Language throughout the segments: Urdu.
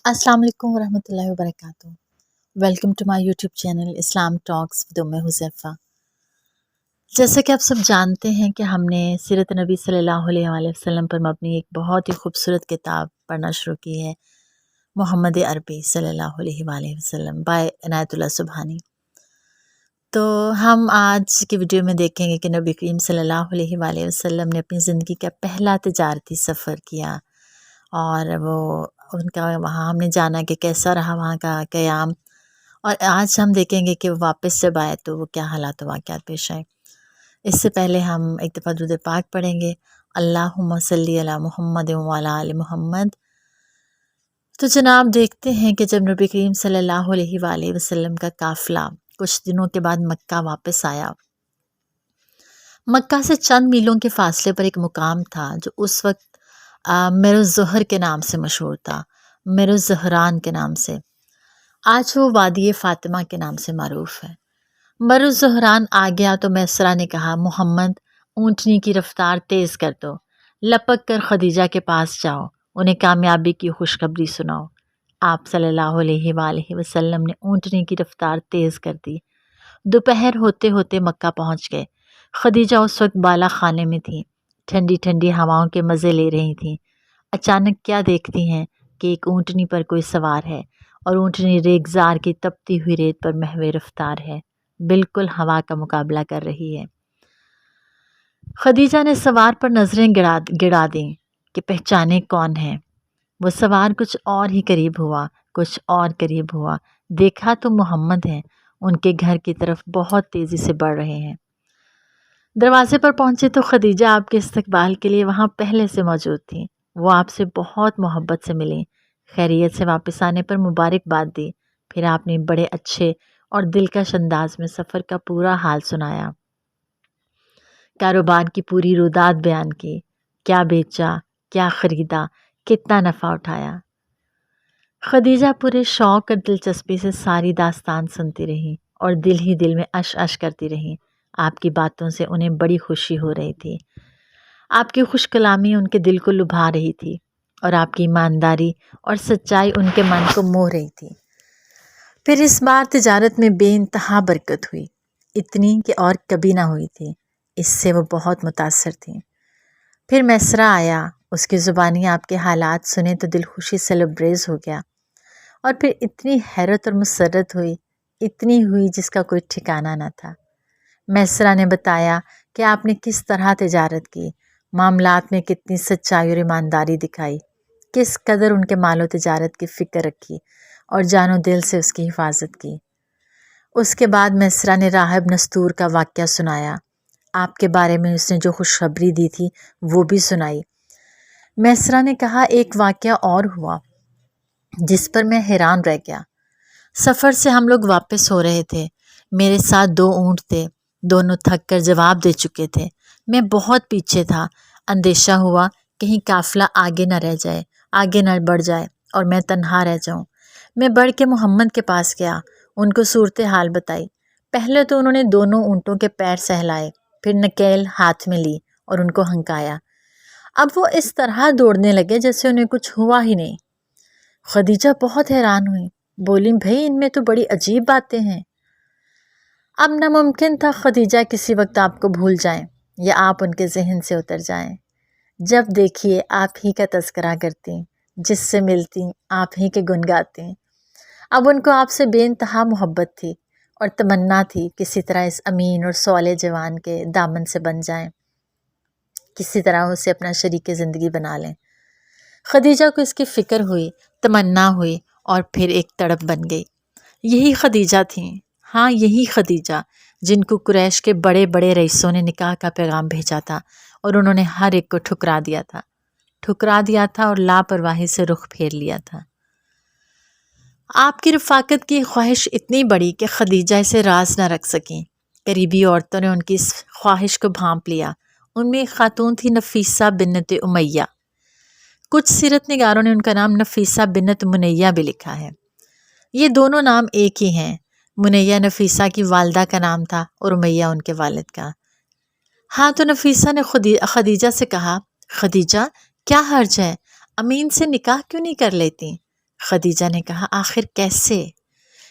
السلام علیکم ورحمۃ اللہ وبرکاتہ۔ Welcome to my YouTube channel Islam talks with Umm Huzaifa. جیسا کہ آپ سب جانتے ہیں کہ ہم نے سیرت نبی صلی اللہ علیہ وآلہ وسلم پر مبنی ایک بہت ہی خوبصورت کتاب پڑھنا شروع کی ہے، محمد عربی صلی اللہ علیہ وآلہ وسلم بائے عنایت اللہ سبحانی۔ تو ہم آج کی ویڈیو میں دیکھیں گے کہ نبی کریم صلی اللہ علیہ وآلہ وسلم نے اپنی زندگی کا پہلا تجارتی سفر کیا، اور وہ ان کا وہاں ہم نے جانا کہ کیسا رہا وہاں کا قیام، اور آج ہم دیکھیں گے کہ وہ واپس جب آئے تو وہ کیا حالات و واقعات پیش آئے۔ اس سے پہلے ہم ایک دفعہ درود پاک پڑھیں گے، اللہم صلی علی محمد وعلی آل محمد۔ تو جناب دیکھتے ہیں کہ جب نبی کریم صلی اللہ علیہ وآلہ وسلم کا قافلہ کچھ دنوں کے بعد مکہ واپس آیا، مکہ سے چند میلوں کے فاصلے پر ایک مقام تھا جو اس وقت میرالزہر کے نام سے مشہور تھا، میرالزہران کے نام سے۔ آج وہ وادی فاطمہ کے نام سے معروف ہے۔ میرالزہران آ گیا تو میسرہ نے کہا، محمد اونٹنی کی رفتار تیز کر دو، لپک کر خدیجہ کے پاس جاؤ، انہیں کامیابی کی خوشخبری سناؤ۔ آپ صلی اللہ علیہ وآلہ وسلم نے اونٹنی کی رفتار تیز کر دی۔ دوپہر ہوتے ہوتے مکہ پہنچ گئے۔ خدیجہ اس وقت بالا خانے میں تھیں، ٹھنڈی ٹھنڈی ہواؤں کے مزے لے رہی تھیں۔ اچانک کیا دیکھتی ہیں کہ ایک اونٹنی پر کوئی سوار ہے، اور اونٹنی ریگزار کی تپتی ہوئی ریت پر محو رفتار ہے، بالکل ہوا کا مقابلہ کر رہی ہے۔ خدیجہ نے سوار پر نظریں گڑا دیں کہ پہچانے کون ہے۔ وہ سوار کچھ اور ہی قریب ہوا، کچھ اور قریب ہوا، دیکھا تو محمد ہیں، ان کے گھر کی طرف بہت تیزی سے بڑھ رہے ہیں۔ دروازے پر پہنچے تو خدیجہ آپ کے استقبال کے لیے وہاں پہلے سے موجود تھیں۔ وہ آپ سے بہت محبت سے ملیں، خیریت سے واپس آنے پر مبارکباد دی، پھر آپ نے بڑے اچھے اور دلکش انداز میں سفر کا پورا حال سنایا، کاروبار کی پوری رویداد بیان کی، کیا بیچا، کیا خریدا، کتنا نفع اٹھایا۔ خدیجہ پورے شوق اور دلچسپی سے ساری داستان سنتی رہیں اور دل ہی دل میں اش اش کرتی رہیں۔ آپ کی باتوں سے انہیں بڑی خوشی ہو رہی تھی، آپ کی خوش کلامی ان کے دل کو لبھا رہی تھی، اور آپ کی ایمانداری اور سچائی ان کے من کو موہ رہی تھی۔ پھر اس بار تجارت میں بے انتہا برکت ہوئی، اتنی کہ اور کبھی نہ ہوئی تھی۔ اس سے وہ بہت متاثر تھیں۔ پھر میسرہ آیا، اس کی زبانی آپ کے حالات سنے تو دل خوشی سے لبریز ہو گیا، اور پھر اتنی حیرت اور مسرت ہوئی، اتنی ہوئی جس کا کوئی ٹھکانہ نہ تھا۔ میسرہ نے بتایا کہ آپ نے کس طرح تجارت کی، معاملات میں کتنی سچائی اور ایمانداری دکھائی، کس قدر ان کے مال و تجارت کی فکر رکھی اور جان و دل سے اس کی حفاظت کی۔ اس کے بعد میسرہ نے راہب نستور کا واقعہ سنایا، آپ کے بارے میں اس نے جو خوشخبری دی تھی وہ بھی سنائی۔ میسرہ نے کہا، ایک واقعہ اور ہوا جس پر میں حیران رہ گیا۔ سفر سے ہم لوگ واپس ہو رہے تھے، میرے ساتھ 2 اونٹ تھے، دونوں تھک کر جواب دے چکے تھے، میں بہت پیچھے تھا، اندیشہ ہوا کہیں قافلہ آگے نہ رہ جائے، آگے نہ بڑھ جائے اور میں تنہا رہ جاؤں۔ میں بڑھ کے محمد کے پاس گیا، ان کو صورتحال بتائی۔ پہلے تو انہوں نے دونوں اونٹوں کے پیر سہلائے، پھر نکیل ہاتھ میں لی اور ان کو ہنکایا۔ اب وہ اس طرح دوڑنے لگے جیسے انہیں کچھ ہوا ہی نہیں۔ خدیجہ بہت حیران ہوئی، بولی، بھائی ان میں تو بڑی عجیب باتیں ہیں۔ اب ناممکن تھا خدیجہ کسی وقت آپ کو بھول جائیں یا آپ ان کے ذہن سے اتر جائیں۔ جب دیکھیے آپ ہی کا تذکرہ کرتی، جس سے ملتی آپ ہی کے گن گاتی۔ اب ان کو آپ سے بے انتہا محبت تھی اور تمنا تھی کسی طرح اس امین اور صالح جوان کے دامن سے بن جائیں، کسی طرح اسے اپنا شریک زندگی بنا لیں۔ خدیجہ کو اس کی فکر ہوئی، تمنا ہوئی، اور پھر ایک تڑپ بن گئی۔ یہی خدیجہ تھیں، ہاں یہی خدیجہ جن کو قریش کے بڑے بڑے رئیسوں نے نکاح کا پیغام بھیجا تھا، اور انہوں نے ہر ایک کو ٹھکرا دیا تھا اور لاپرواہی سے رخ پھیر لیا تھا۔ آپ کی رفاقت کی خواہش اتنی بڑی کہ خدیجہ اسے راز نہ رکھ سکیں۔ قریبی عورتوں نے ان کی اس خواہش کو بھانپ لیا۔ ان میں ایک خاتون تھی نفیسہ بنت امیہ، کچھ سیرت نگاروں نے ان کا نام نفیسہ بنت منیہ بھی لکھا ہے۔ یہ دونوں نام ایک ہی ہیں، منیہ نفیسہ کی والدہ کا نام تھا اور امیہ ان کے والد کا۔ ہاں تو نفیسہ نے خدیجہ سے کہا، خدیجہ کیا حرج ہے، امین سے نکاح کیوں نہیں کر لیتی؟ خدیجہ نے کہا آخر کیسے؟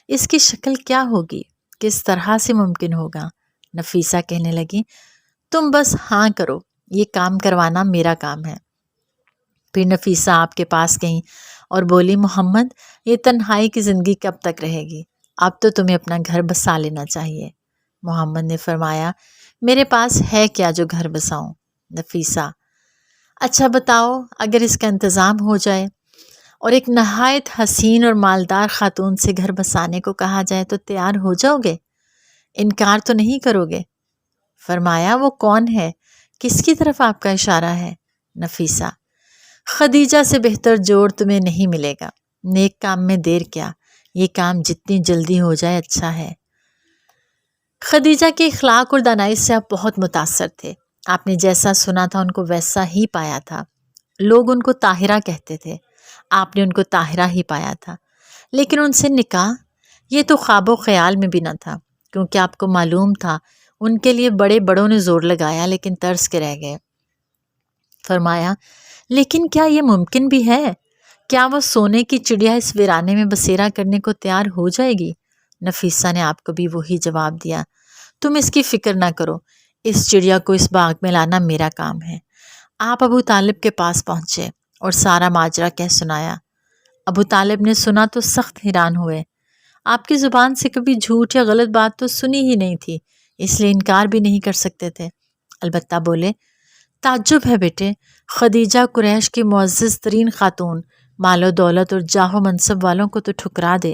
اس کی شکل کیا ہوگی؟ کس طرح سے ممکن ہوگا؟ نفیسہ کہنے لگی تم بس ہاں کرو، یہ کام کروانا میرا کام ہے۔ پھر نفیسہ آپ کے پاس گئیں اور بولی محمد یہ تنہائی کی زندگی کب تک رہے گی؟ اب تو تمہیں اپنا گھر بسا لینا چاہیے۔ محمد نے فرمایا میرے پاس ہے کیا جو گھر بساؤں؟ نفیسہ اچھا بتاؤ، اگر اس کا انتظام ہو جائے اور ایک نہایت حسین اور مالدار خاتون سے گھر بسانے کو کہا جائے تو تیار ہو جاؤ گے؟ انکار تو نہیں کرو گے؟ فرمایا وہ کون ہے؟ کس کی طرف آپ کا اشارہ ہے؟ نفیسہ خدیجہ سے بہتر جوڑ تمہیں نہیں ملے گا۔ نیک کام میں دیر کیا، یہ کام جتنی جلدی ہو جائے اچھا ہے۔ خدیجہ کے اخلاق اور دانائی سے آپ بہت متاثر تھے۔ آپ نے جیسا سنا تھا ان کو ویسا ہی پایا تھا۔ لوگ ان کو طاہرہ کہتے تھے، آپ نے ان کو طاہرہ ہی پایا تھا۔ لیکن ان سے نکاح یہ تو خواب و خیال میں بھی نہ تھا، کیونکہ آپ کو معلوم تھا ان کے لیے بڑے بڑوں نے زور لگایا لیکن ترس کے رہ گئے۔ فرمایا لیکن کیا یہ ممکن بھی ہے؟ کیا وہ سونے کی چڑیا اس ویرانے میں بسیرا کرنے کو تیار ہو جائے گی؟ نفیسہ نے آپ کو بھی وہی جواب دیا، تم اس کی فکر نہ کرو، اس چڑیا کو اس باغ میں لانا میرا کام ہے۔ آپ ابو طالب کے پاس پہنچے اور سارا ماجرا کہہ سنایا۔ ابو طالب نے سنا تو سخت حیران ہوئے۔ آپ کی زبان سے کبھی جھوٹ یا غلط بات تو سنی ہی نہیں تھی، اس لیے انکار بھی نہیں کر سکتے تھے۔ البتہ بولے تعجب ہے بیٹے، خدیجہ قریش کی معزز ترین خاتون، مال و دولت اور جاہ و منصب والوں کو تو ٹھکرا دے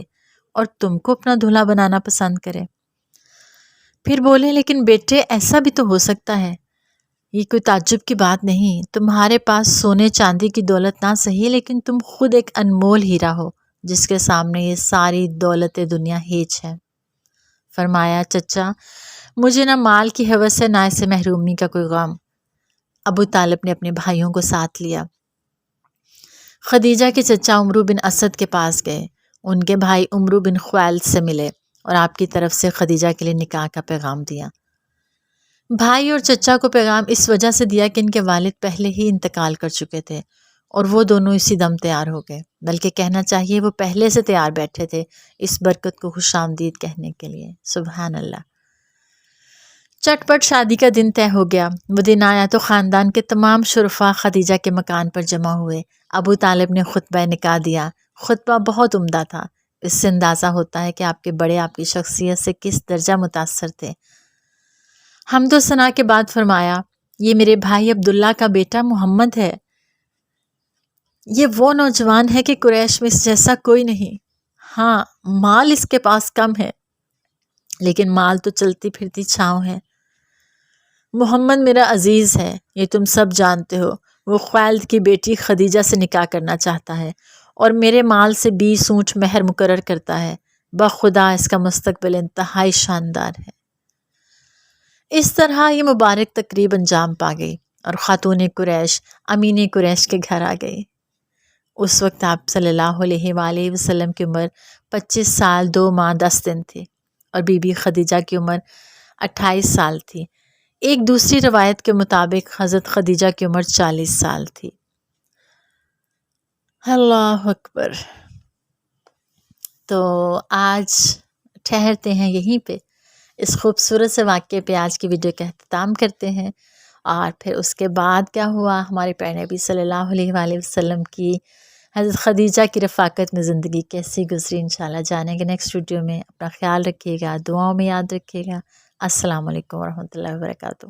اور تم کو اپنا دلہا بنانا پسند کرے۔ پھر بولے لیکن بیٹے ایسا بھی تو ہو سکتا ہے، یہ کوئی تعجب کی بات نہیں، تمہارے پاس سونے چاندی کی دولت نہ صحیح لیکن تم خود ایک انمول ہیرا ہو جس کے سامنے یہ ساری دولت دنیا ہیچ ہے۔ فرمایا چچا مجھے نہ مال کی ہوس ہے نہ اسے محرومی کا کوئی غم۔ ابو طالب نے اپنے بھائیوں کو ساتھ لیا، خدیجہ کے چچا عمرو بن اسد کے پاس گئے، ان کے بھائی عمرو بن خویلد سے ملے اور آپ کی طرف سے خدیجہ کے لیے نکاح کا پیغام دیا۔ بھائی اور چچا کو پیغام اس وجہ سے دیا کہ ان کے والد پہلے ہی انتقال کر چکے تھے اور وہ دونوں اسی دم تیار ہو گئے، بلکہ کہنا چاہیے وہ پہلے سے تیار بیٹھے تھے اس برکت کو خوش آمدید کہنے کے لیے۔ سبحان اللہ۔ چٹ پٹ شادی کا دن طے ہو گیا۔ وہ دن آیا تو خاندان کے تمام شرفاء خدیجہ کے مکان پر جمع ہوئے۔ ابو طالب نے خطبہ نکاح دیا۔ خطبہ بہت عمدہ تھا، اس سے اندازہ ہوتا ہے کہ آپ کے بڑے آپ کی شخصیت سے کس درجہ متاثر تھے۔ حمد و ثنا کے بعد فرمایا یہ میرے بھائی عبداللہ کا بیٹا محمد ہے، یہ وہ نوجوان ہے کہ قریش میں اس جیسا کوئی نہیں۔ ہاں مال اس کے پاس کم ہے لیکن مال تو چلتی پھرتی چھاؤں ہے۔ محمد میرا عزیز ہے، یہ تم سب جانتے ہو، وہ خویلد کی بیٹی خدیجہ سے نکاح کرنا چاہتا ہے اور میرے مال سے 20 اونٹ مہر مقرر کرتا ہے، بخدا اس کا مستقبل انتہائی شاندار ہے۔ اس طرح یہ مبارک تقریب انجام پا گئی اور خاتون قریش امین قریش کے گھر آ گئی۔ اس وقت آپ صلی اللہ علیہ وآلہ وسلم کی عمر 25 سال 2 ماہ 10 دن تھی اور بی بی خدیجہ کی عمر 28 سال تھی۔ ایک دوسری روایت کے مطابق حضرت خدیجہ کی عمر 40 سال تھی۔ اللہ اکبر۔ تو آج ٹھہرتے ہیں یہیں پہ، اس خوبصورت سے واقعے پہ آج کی ویڈیو کا اختتام کرتے ہیں، اور پھر اس کے بعد کیا ہوا، ہمارے پیارے نبی صلی اللہ علیہ وآلہ وسلم کی حضرت خدیجہ کی رفاقت میں زندگی کیسی گزری انشاءاللہ جانیں گے نیکسٹ ویڈیو میں۔ اپنا خیال رکھیے گا، دعاؤں میں یاد رکھیے گا۔ السلام علیکم ورحمۃ اللہ وبرکاتہ۔